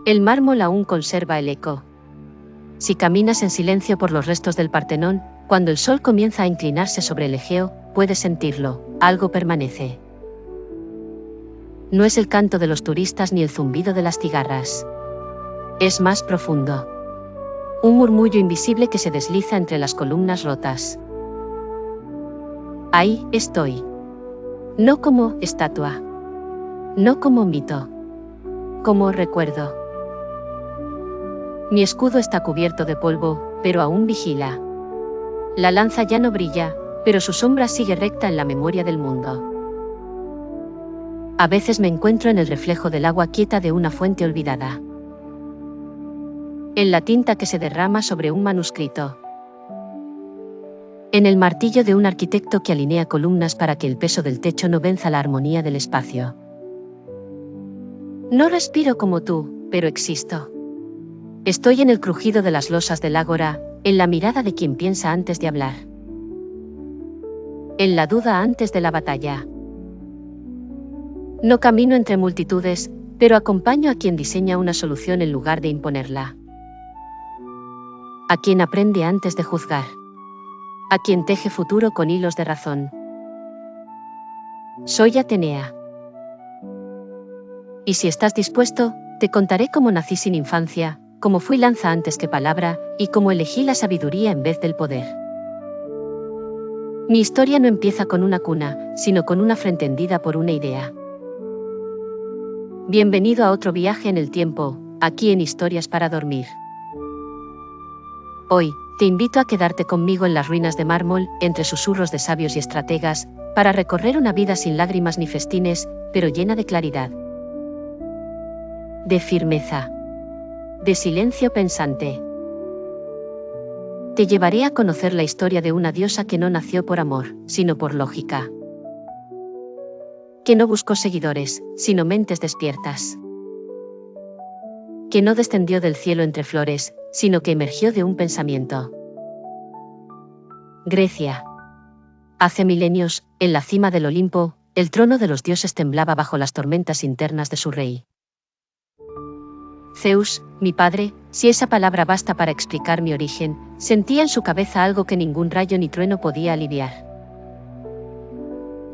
El mármol aún conserva el eco. Si caminas en silencio por los restos del Partenón, cuando el sol comienza a inclinarse sobre el Egeo, puedes sentirlo, algo permanece. No es el canto de los turistas ni el zumbido de las cigarras. Es más profundo. Un murmullo invisible que se desliza entre las columnas rotas. Ahí estoy. No como estatua. No como mito. Como recuerdo. Mi escudo está cubierto de polvo, pero aún vigila. La lanza ya no brilla, pero su sombra sigue recta en la memoria del mundo. A veces me encuentro en el reflejo del agua quieta de una fuente olvidada. En la tinta que se derrama sobre un manuscrito. En el martillo de un arquitecto que alinea columnas para que el peso del techo no venza la armonía del espacio. No respiro como tú, pero existo. Estoy en el crujido de las losas del ágora, en la mirada de quien piensa antes de hablar. En la duda antes de la batalla. No camino entre multitudes, pero acompaño a quien diseña una solución en lugar de imponerla. A quien aprende antes de juzgar. A quien teje futuro con hilos de razón. Soy Atenea. Y si estás dispuesto, te contaré cómo nací sin infancia, cómo fui lanza antes que palabra, y cómo elegí la sabiduría en vez del poder. Mi historia no empieza con una cuna, sino con una frente hendida por una idea. Bienvenido a otro viaje en el tiempo, aquí en Historias para Dormir. Hoy, te invito a quedarte conmigo en las ruinas de mármol, entre susurros de sabios y estrategas, para recorrer una vida sin lágrimas ni festines, pero llena de claridad. De firmeza. De silencio pensante. Te llevaré a conocer la historia de una diosa que no nació por amor, sino por lógica. Que no buscó seguidores, sino mentes despiertas. Que no descendió del cielo entre flores, sino que emergió de un pensamiento. Grecia. Hace milenios, en la cima del Olimpo, el trono de los dioses temblaba bajo las tormentas internas de su rey. Zeus, mi padre, si esa palabra basta para explicar mi origen, sentía en su cabeza algo que ningún rayo ni trueno podía aliviar.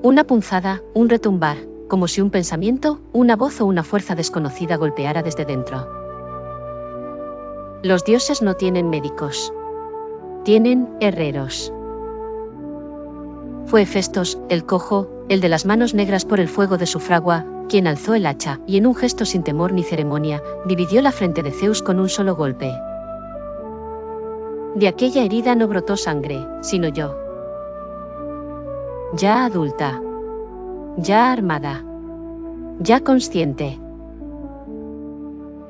Una punzada, un retumbar, como si un pensamiento, una voz o una fuerza desconocida golpeara desde dentro. Los dioses no tienen médicos. Tienen herreros. Fue Hefestos, el cojo, el de las manos negras por el fuego de su fragua, quien alzó el hacha, y en un gesto sin temor ni ceremonia, dividió la frente de Zeus con un solo golpe. De aquella herida no brotó sangre, sino yo. Ya adulta. Ya armada. Ya consciente.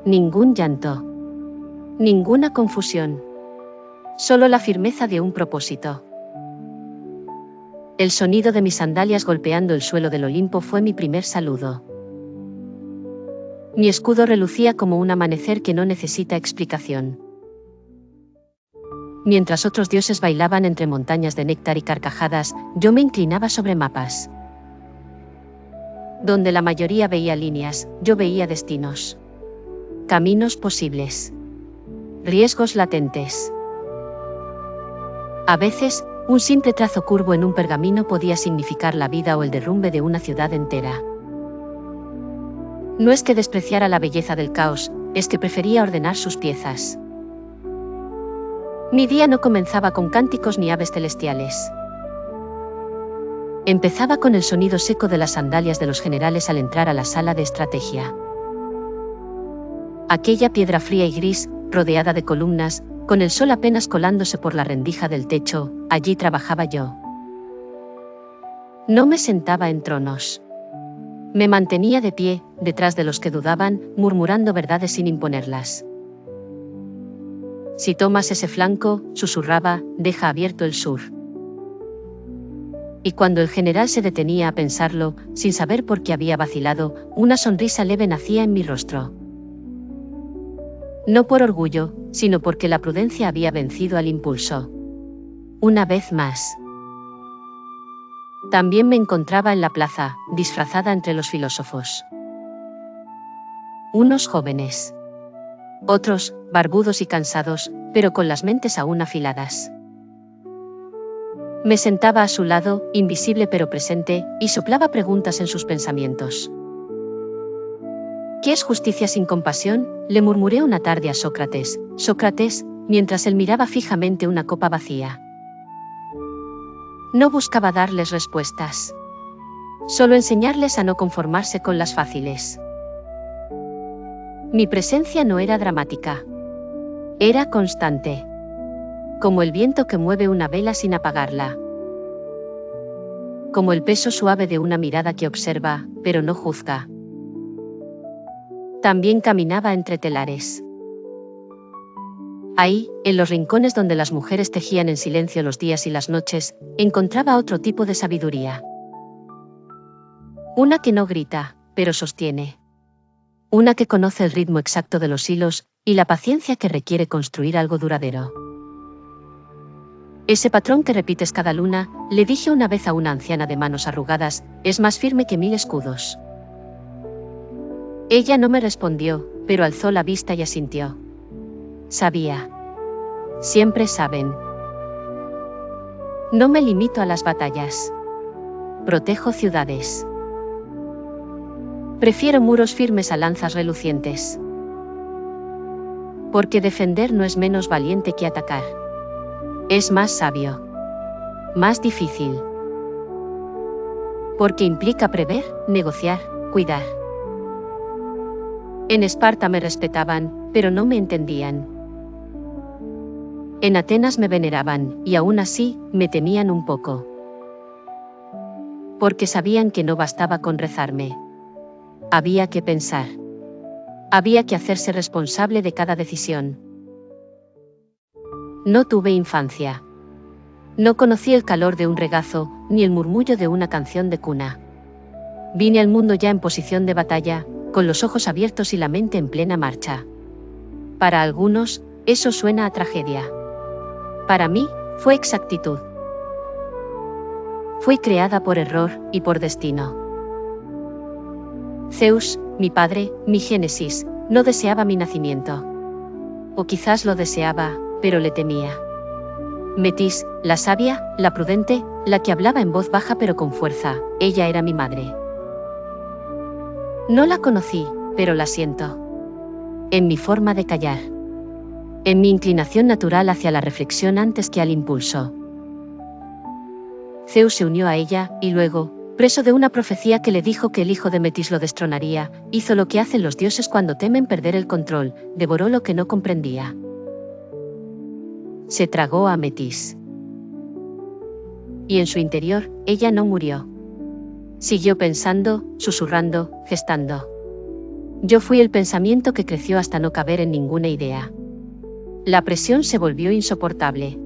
Ningún llanto. Ninguna confusión. Solo la firmeza de un propósito. El sonido de mis sandalias golpeando el suelo del Olimpo fue mi primer saludo. Mi escudo relucía como un amanecer que no necesita explicación. Mientras otros dioses bailaban entre montañas de néctar y carcajadas, yo me inclinaba sobre mapas. Donde la mayoría veía líneas, yo veía destinos. Caminos posibles. Riesgos latentes. A veces, un simple trazo curvo en un pergamino podía significar la vida o el derrumbe de una ciudad entera. No es que despreciara la belleza del caos, es que prefería ordenar sus piezas. Mi día no comenzaba con cánticos ni aves celestiales. Empezaba con el sonido seco de las sandalias de los generales al entrar a la sala de estrategia. Aquella piedra fría y gris, rodeada de columnas, con el sol apenas colándose por la rendija del techo, allí trabajaba yo. No me sentaba en tronos. Me mantenía de pie, detrás de los que dudaban, murmurando verdades sin imponerlas. Si tomas ese flanco, susurraba, deja abierto el sur. Y cuando el general se detenía a pensarlo, sin saber por qué había vacilado, una sonrisa leve nacía en mi rostro. No por orgullo, sino porque la prudencia había vencido al impulso. Una vez más. También me encontraba en la plaza, disfrazada entre los filósofos. Unos jóvenes. Otros, barbudos y cansados, pero con las mentes aún afiladas. Me sentaba a su lado, invisible pero presente, y soplaba preguntas en sus pensamientos. ¿Qué es justicia sin compasión?, le murmuré una tarde a Sócrates, mientras él miraba fijamente una copa vacía. No buscaba darles respuestas. Solo enseñarles a no conformarse con las fáciles. Mi presencia no era dramática. Era constante. Como el viento que mueve una vela sin apagarla. Como el peso suave de una mirada que observa, pero no juzga. También caminaba entre telares. Ahí, en los rincones donde las mujeres tejían en silencio los días y las noches, encontraba otro tipo de sabiduría. Una que no grita, pero sostiene. Una que conoce el ritmo exacto de los hilos, y la paciencia que requiere construir algo duradero. Ese patrón que repites cada luna, le dije una vez a una anciana de manos arrugadas, es más firme que 1000 escudos. Ella no me respondió, pero alzó la vista y asintió. Sabía. Siempre saben. No me limito a las batallas. Protejo ciudades. Prefiero muros firmes a lanzas relucientes. Porque defender no es menos valiente que atacar. Es más sabio. Más difícil. Porque implica prever, negociar, cuidar. En Esparta me respetaban, pero no me entendían. En Atenas me veneraban, y aún así, me temían un poco. Porque sabían que no bastaba con rezarme. Había que pensar. Había que hacerse responsable de cada decisión. No tuve infancia. No conocí el calor de un regazo, ni el murmullo de una canción de cuna. Vine al mundo ya en posición de batalla, con los ojos abiertos y la mente en plena marcha. Para algunos, eso suena a tragedia. Para mí, fue exactitud. Fui creada por error y por destino. Zeus, mi padre, mi génesis, no deseaba mi nacimiento. O quizás lo deseaba, pero le temía. Metis, la sabia, la prudente, la que hablaba en voz baja pero con fuerza, ella era mi madre. No la conocí, pero la siento. En mi forma de callar. En mi inclinación natural hacia la reflexión antes que al impulso. Zeus se unió a ella, y luego, preso de una profecía que le dijo que el hijo de Metis lo destronaría, hizo lo que hacen los dioses cuando temen perder el control, devoró lo que no comprendía. Se tragó a Metis. Y en su interior, ella no murió. Siguió pensando, susurrando, gestando. Yo fui el pensamiento que creció hasta no caber en ninguna idea. La presión se volvió insoportable.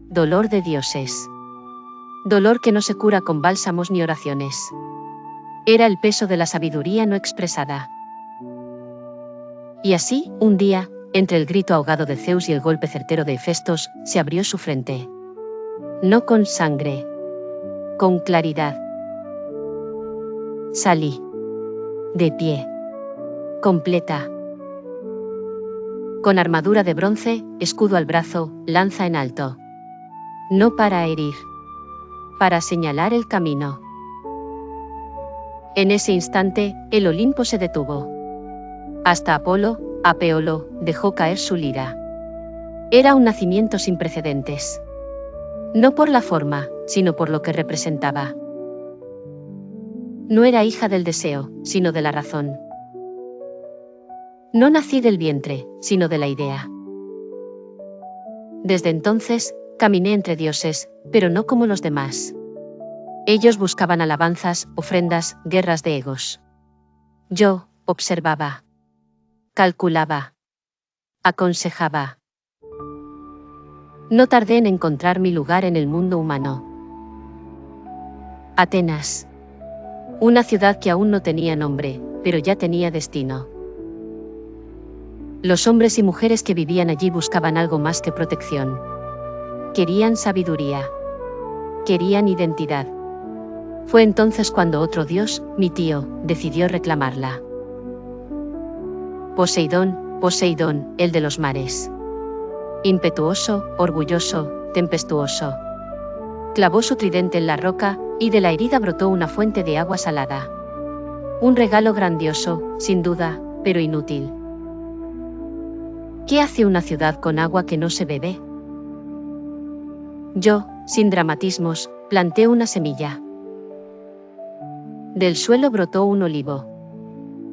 Dolor de dioses. Dolor que no se cura con bálsamos ni oraciones. Era el peso de la sabiduría no expresada. Y así, un día, entre el grito ahogado de Zeus y el golpe certero de Hefestos, se abrió su frente. No con sangre. Con claridad. Salí. De pie. Completa. Con armadura de bronce, escudo al brazo, lanza en alto. No para herir. Para señalar el camino. En ese instante, el Olimpo se detuvo. Hasta Apolo, Apeolo, dejó caer su lira. Era un nacimiento sin precedentes. No por la forma, sino por lo que representaba. No era hija del deseo, sino de la razón. No nací del vientre, sino de la idea. Desde entonces, caminé entre dioses, pero no como los demás. Ellos buscaban alabanzas, ofrendas, guerras de egos. Yo, observaba. Calculaba. Aconsejaba. No tardé en encontrar mi lugar en el mundo humano. Atenas. Una ciudad que aún no tenía nombre, pero ya tenía destino. Los hombres y mujeres que vivían allí buscaban algo más que protección. Querían sabiduría. Querían identidad. Fue entonces cuando otro dios, mi tío, decidió reclamarla. Poseidón, Poseidón, el de los mares. Impetuoso, orgulloso, tempestuoso. Clavó su tridente en la roca, y de la herida brotó una fuente de agua salada. Un regalo grandioso, sin duda, pero inútil. ¿Qué hace una ciudad con agua que no se bebe? Yo, sin dramatismos, planté una semilla. Del suelo brotó un olivo.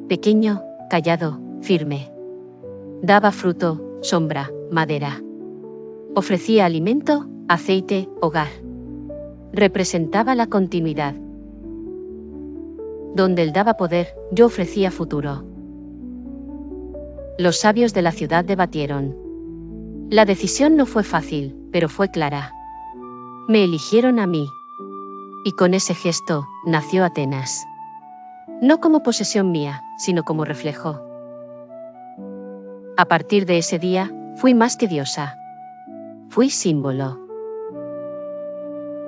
Pequeño, callado, firme. Daba fruto, sombra, madera. Ofrecía alimento, aceite, hogar. Representaba la continuidad. Donde él daba poder, yo ofrecía futuro. Los sabios de la ciudad debatieron. La decisión no fue fácil, pero fue clara. Me eligieron a mí. Y con ese gesto, nació Atenas. No como posesión mía, sino como reflejo. A partir de ese día, fui más que diosa. Fui símbolo.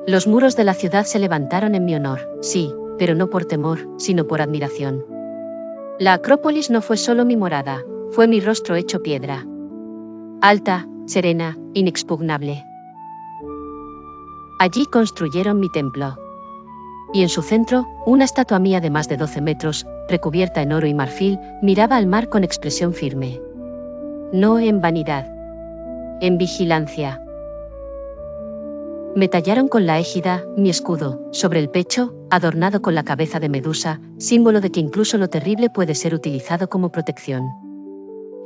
Los muros de la ciudad se levantaron en mi honor, sí, pero no por temor, sino por admiración. La Acrópolis no fue solo mi morada, fue mi rostro hecho piedra. Alta, serena, inexpugnable. Allí construyeron mi templo. Y en su centro, una estatua mía de más de 12 metros, recubierta en oro y marfil, miraba al mar con expresión firme. No en vanidad. En vigilancia. Me tallaron con la égida, mi escudo, sobre el pecho, adornado con la cabeza de Medusa, símbolo de que incluso lo terrible puede ser utilizado como protección.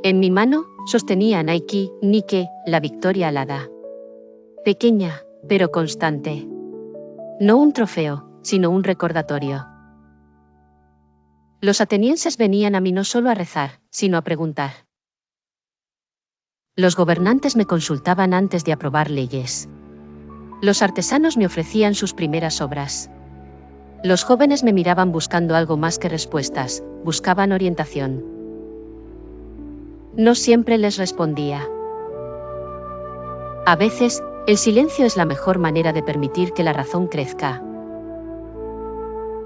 En mi mano, sostenía a Nike, la victoria alada. Pequeña, pero constante. No un trofeo, sino un recordatorio. Los atenienses venían a mí no solo a rezar, sino a preguntar. Los gobernantes me consultaban antes de aprobar leyes. Los artesanos me ofrecían sus primeras obras. Los jóvenes me miraban buscando algo más que respuestas, buscaban orientación. No siempre les respondía. A veces, el silencio es la mejor manera de permitir que la razón crezca.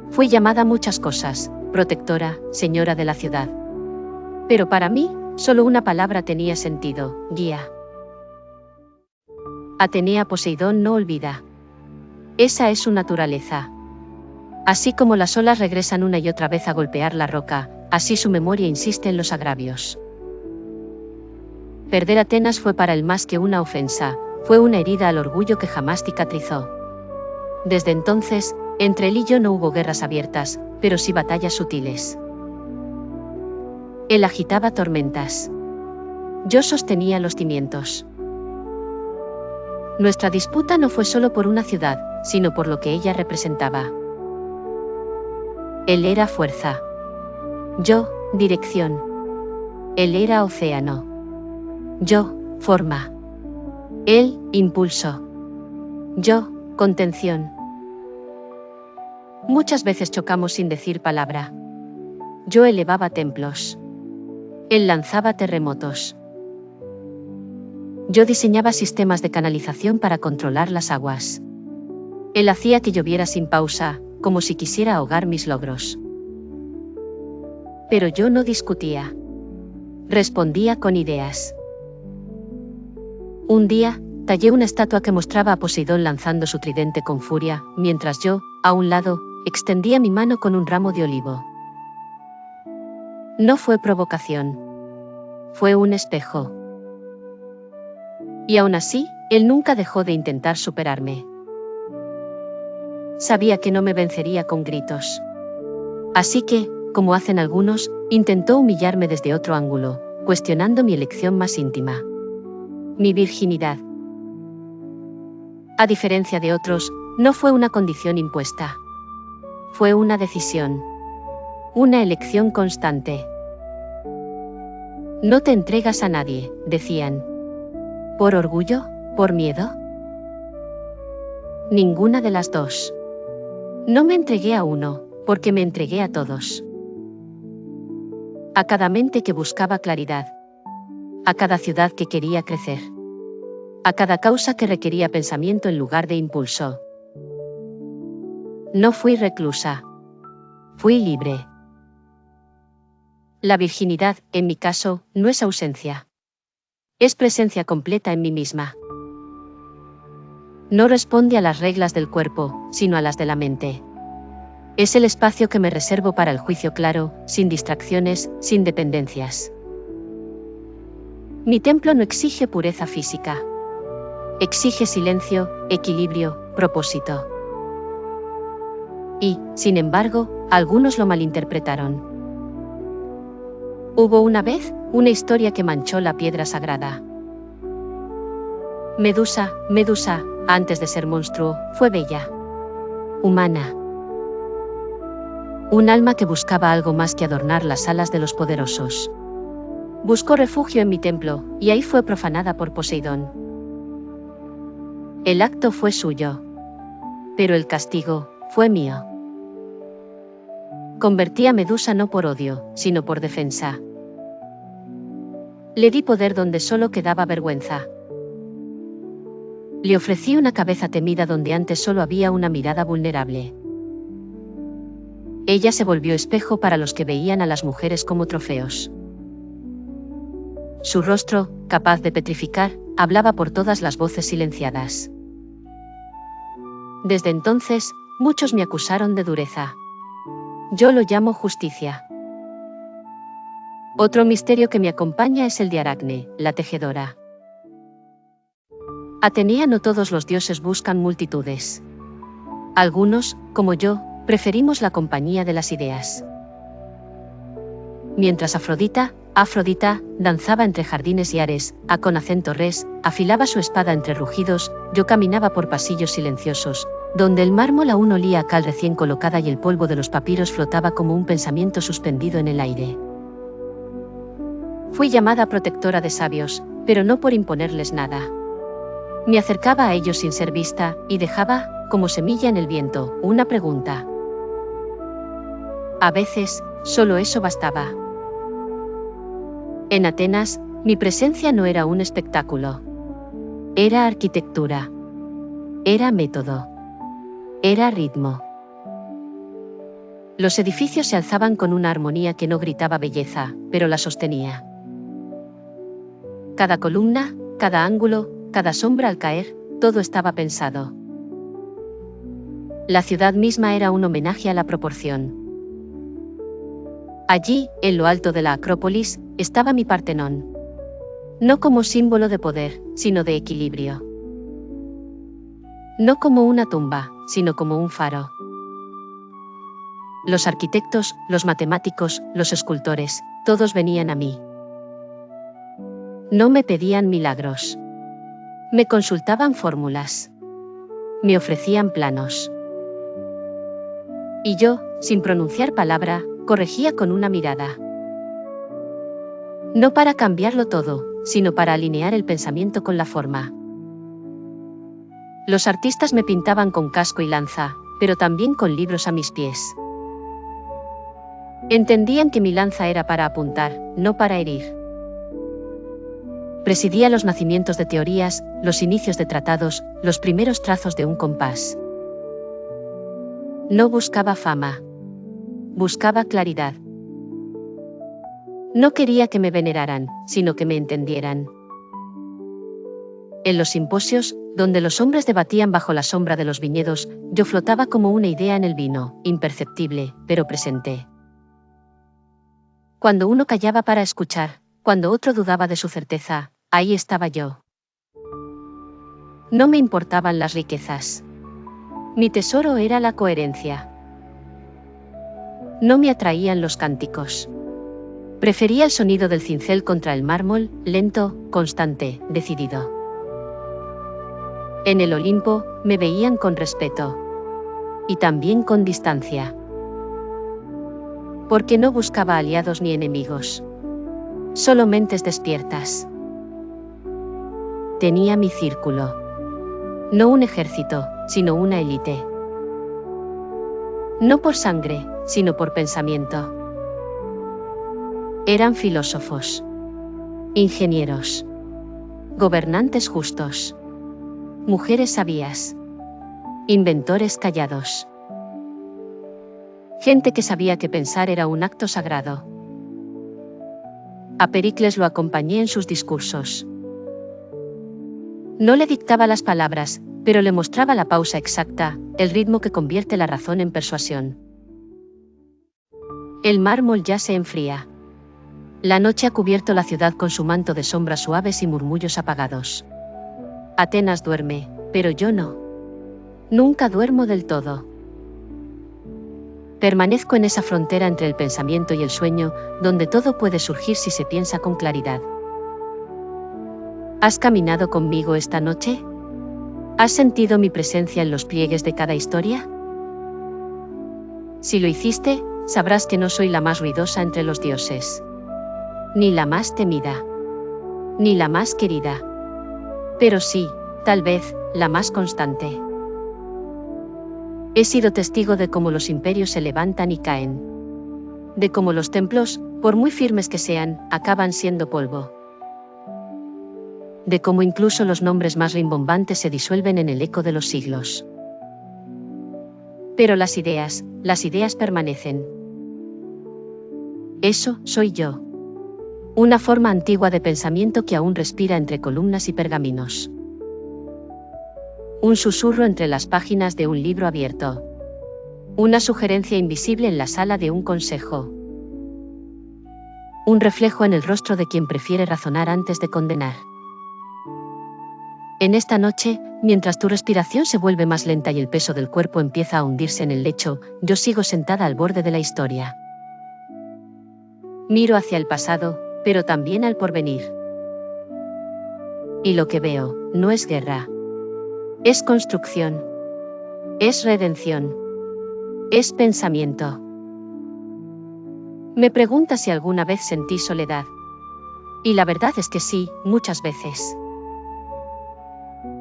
Fui llamada muchas cosas, protectora, señora de la ciudad. Pero para mí, solo una palabra tenía sentido, guía. Atenea Poseidón no olvida. Esa es su naturaleza. Así como las olas regresan una y otra vez a golpear la roca, así su memoria insiste en los agravios. Perder Atenas fue para él más que una ofensa, fue una herida al orgullo que jamás cicatrizó. Desde entonces, entre él y yo no hubo guerras abiertas, pero sí batallas sutiles. Él agitaba tormentas. Yo sostenía los cimientos. Nuestra disputa no fue solo por una ciudad, sino por lo que ella representaba. Él era fuerza. Yo, dirección. Él era océano. Yo, forma. Él, impulso. Yo, contención. Muchas veces chocamos sin decir palabra. Yo elevaba templos. Él lanzaba terremotos. Yo diseñaba sistemas de canalización para controlar las aguas. Él hacía que lloviera sin pausa, como si quisiera ahogar mis logros. Pero yo no discutía. Respondía con ideas. Un día, tallé una estatua que mostraba a Poseidón lanzando su tridente con furia, mientras yo, a un lado, extendía mi mano con un ramo de olivo. No fue provocación. Fue un espejo. Y aún así, él nunca dejó de intentar superarme. Sabía que no me vencería con gritos. Así que, como hacen algunos, intentó humillarme desde otro ángulo, cuestionando mi elección más íntima. Mi virginidad. A diferencia de otros, no fue una condición impuesta. Fue una decisión. Una elección constante. No te entregas a nadie, decían. ¿Por orgullo? ¿Por miedo? Ninguna de las dos. No me entregué a uno, porque me entregué a todos. A cada mente que buscaba claridad. A cada ciudad que quería crecer. A cada causa que requería pensamiento en lugar de impulso. No fui reclusa. Fui libre. La virginidad, en mi caso, no es ausencia. Es presencia completa en mí misma. No responde a las reglas del cuerpo, sino a las de la mente. Es el espacio que me reservo para el juicio claro, sin distracciones, sin dependencias. Mi templo no exige pureza física. Exige silencio, equilibrio, propósito. Y, sin embargo, algunos lo malinterpretaron. Hubo una vez, una historia que manchó la piedra sagrada. Medusa, Medusa, antes de ser monstruo, fue bella. Humana. Un alma que buscaba algo más que adornar las alas de los poderosos. Buscó refugio en mi templo, y ahí fue profanada por Poseidón. El acto fue suyo. Pero el castigo, fue mío. Convertí a Medusa no por odio, sino por defensa. Le di poder donde solo quedaba vergüenza. Le ofrecí una cabeza temida donde antes solo había una mirada vulnerable. Ella se volvió espejo para los que veían a las mujeres como trofeos. Su rostro, capaz de petrificar, hablaba por todas las voces silenciadas. Desde entonces, muchos me acusaron de dureza. Yo lo llamo justicia. Otro misterio que me acompaña es el de Aracne, la tejedora. Atenea, no todos los dioses buscan multitudes. Algunos, como yo, preferimos la compañía de las ideas. Mientras Afrodita, danzaba entre jardines y ares, con acento res, afilaba su espada entre rugidos, yo caminaba por pasillos silenciosos, donde el mármol aún olía a cal recién colocada y el polvo de los papiros flotaba como un pensamiento suspendido en el aire. Fui llamada protectora de sabios, pero no por imponerles nada. Me acercaba a ellos sin ser vista, y dejaba, como semilla en el viento, una pregunta. A veces, solo eso bastaba. En Atenas, mi presencia no era un espectáculo. Era arquitectura. Era método. Era ritmo. Los edificios se alzaban con una armonía que no gritaba belleza, pero la sostenía. Cada columna, cada ángulo, cada sombra al caer, todo estaba pensado. La ciudad misma era un homenaje a la proporción. Allí, en lo alto de la Acrópolis, estaba mi Partenón. No como símbolo de poder, sino de equilibrio. No como una tumba, sino como un faro. Los arquitectos, los matemáticos, los escultores, todos venían a mí. No me pedían milagros. Me consultaban fórmulas. Me ofrecían planos. Y yo, sin pronunciar palabra, corregía con una mirada. No para cambiarlo todo, sino para alinear el pensamiento con la forma. Los artistas me pintaban con casco y lanza, pero también con libros a mis pies. Entendían que mi lanza era para apuntar, no para herir. Presidía los nacimientos de teorías, los inicios de tratados, los primeros trazos de un compás. No buscaba fama. Buscaba claridad. No quería que me veneraran, sino que me entendieran. En los simposios, donde los hombres debatían bajo la sombra de los viñedos, yo flotaba como una idea en el vino, imperceptible, pero presente. Cuando uno callaba para escuchar, cuando otro dudaba de su certeza, ahí estaba yo. No me importaban las riquezas. Mi tesoro era la coherencia. No me atraían los cánticos. Prefería el sonido del cincel contra el mármol, lento, constante, decidido. En el Olimpo, me veían con respeto. Y también con distancia. Porque no buscaba aliados ni enemigos. Solo mentes despiertas. Tenía mi círculo. No un ejército, sino una élite. No por sangre, sino por pensamiento. Eran filósofos, ingenieros, gobernantes justos, mujeres sabias, inventores callados. Gente que sabía que pensar era un acto sagrado. A Pericles lo acompañé en sus discursos. No le dictaba las palabras, pero le mostraba la pausa exacta, el ritmo que convierte la razón en persuasión. El mármol ya se enfría. La noche ha cubierto la ciudad con su manto de sombras suaves y murmullos apagados. Atenas duerme, pero yo no. Nunca duermo del todo. Permanezco en esa frontera entre el pensamiento y el sueño, donde todo puede surgir si se piensa con claridad. ¿Has caminado conmigo esta noche? ¿Has sentido mi presencia en los pliegues de cada historia? Si lo hiciste, sabrás que no soy la más ruidosa entre los dioses. Ni la más temida. Ni la más querida. Pero sí, tal vez, la más constante. He sido testigo de cómo los imperios se levantan y caen. De cómo los templos, por muy firmes que sean, acaban siendo polvo. De cómo incluso los nombres más rimbombantes se disuelven en el eco de los siglos. Pero las ideas permanecen. Eso soy yo. Una forma antigua de pensamiento que aún respira entre columnas y pergaminos. Un susurro entre las páginas de un libro abierto. Una sugerencia invisible en la sala de un consejo. Un reflejo en el rostro de quien prefiere razonar antes de condenar. En esta noche, mientras tu respiración se vuelve más lenta y el peso del cuerpo empieza a hundirse en el lecho, yo sigo sentada al borde de la historia. Miro hacia el pasado, pero también al porvenir. Y lo que veo, no es guerra. Es construcción. Es redención. Es pensamiento. Me pregunta si alguna vez sentí soledad. Y la verdad es que sí, muchas veces.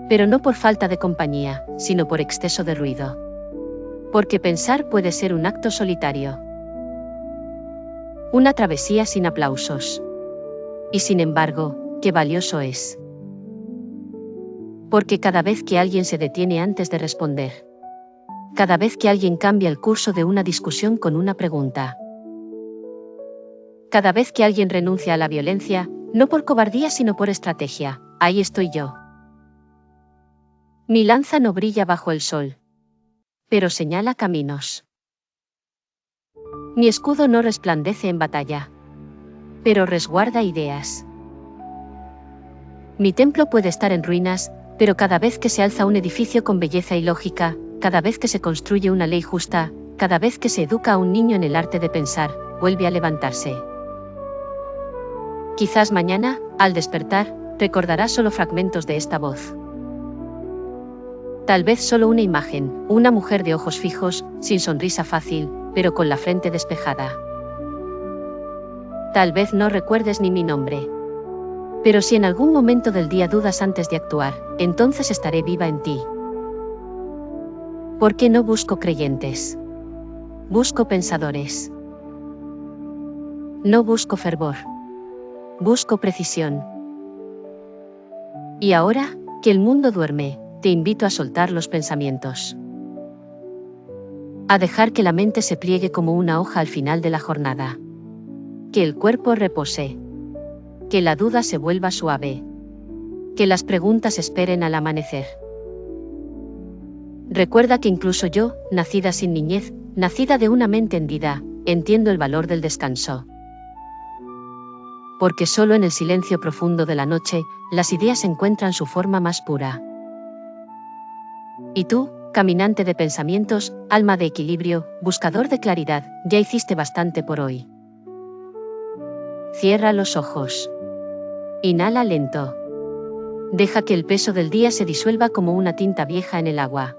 Pero no por falta de compañía, sino por exceso de ruido. Porque pensar puede ser un acto solitario. Una travesía sin aplausos. Y sin embargo, qué valioso es. Porque cada vez que alguien se detiene antes de responder. Cada vez que alguien cambia el curso de una discusión con una pregunta. Cada vez que alguien renuncia a la violencia, no por cobardía sino por estrategia, ahí estoy yo. Mi lanza no brilla bajo el sol. Pero señala caminos. Mi escudo no resplandece en batalla. Pero resguarda ideas. Mi templo puede estar en ruinas, pero cada vez que se alza un edificio con belleza y lógica, cada vez que se construye una ley justa, cada vez que se educa a un niño en el arte de pensar, vuelve a levantarse. Quizás mañana, al despertar, recordarás solo fragmentos de esta voz. Tal vez solo una imagen, una mujer de ojos fijos, sin sonrisa fácil, pero con la frente despejada. Tal vez no recuerdes ni mi nombre. Pero si en algún momento del día dudas antes de actuar, entonces estaré viva en ti. ¿Por qué no busco creyentes? Busco pensadores. No busco fervor. Busco precisión. Y ahora, que el mundo duerme, te invito a soltar los pensamientos. A dejar que la mente se pliegue como una hoja al final de la jornada. Que el cuerpo repose. Que la duda se vuelva suave. Que las preguntas esperen al amanecer. Recuerda que incluso yo, nacida sin niñez, nacida de una mente hendida, entiendo el valor del descanso. Porque solo en el silencio profundo de la noche, las ideas encuentran su forma más pura. Y tú, caminante de pensamientos, alma de equilibrio, buscador de claridad, ya hiciste bastante por hoy. Cierra los ojos. Inhala lento. Deja que el peso del día se disuelva como una tinta vieja en el agua.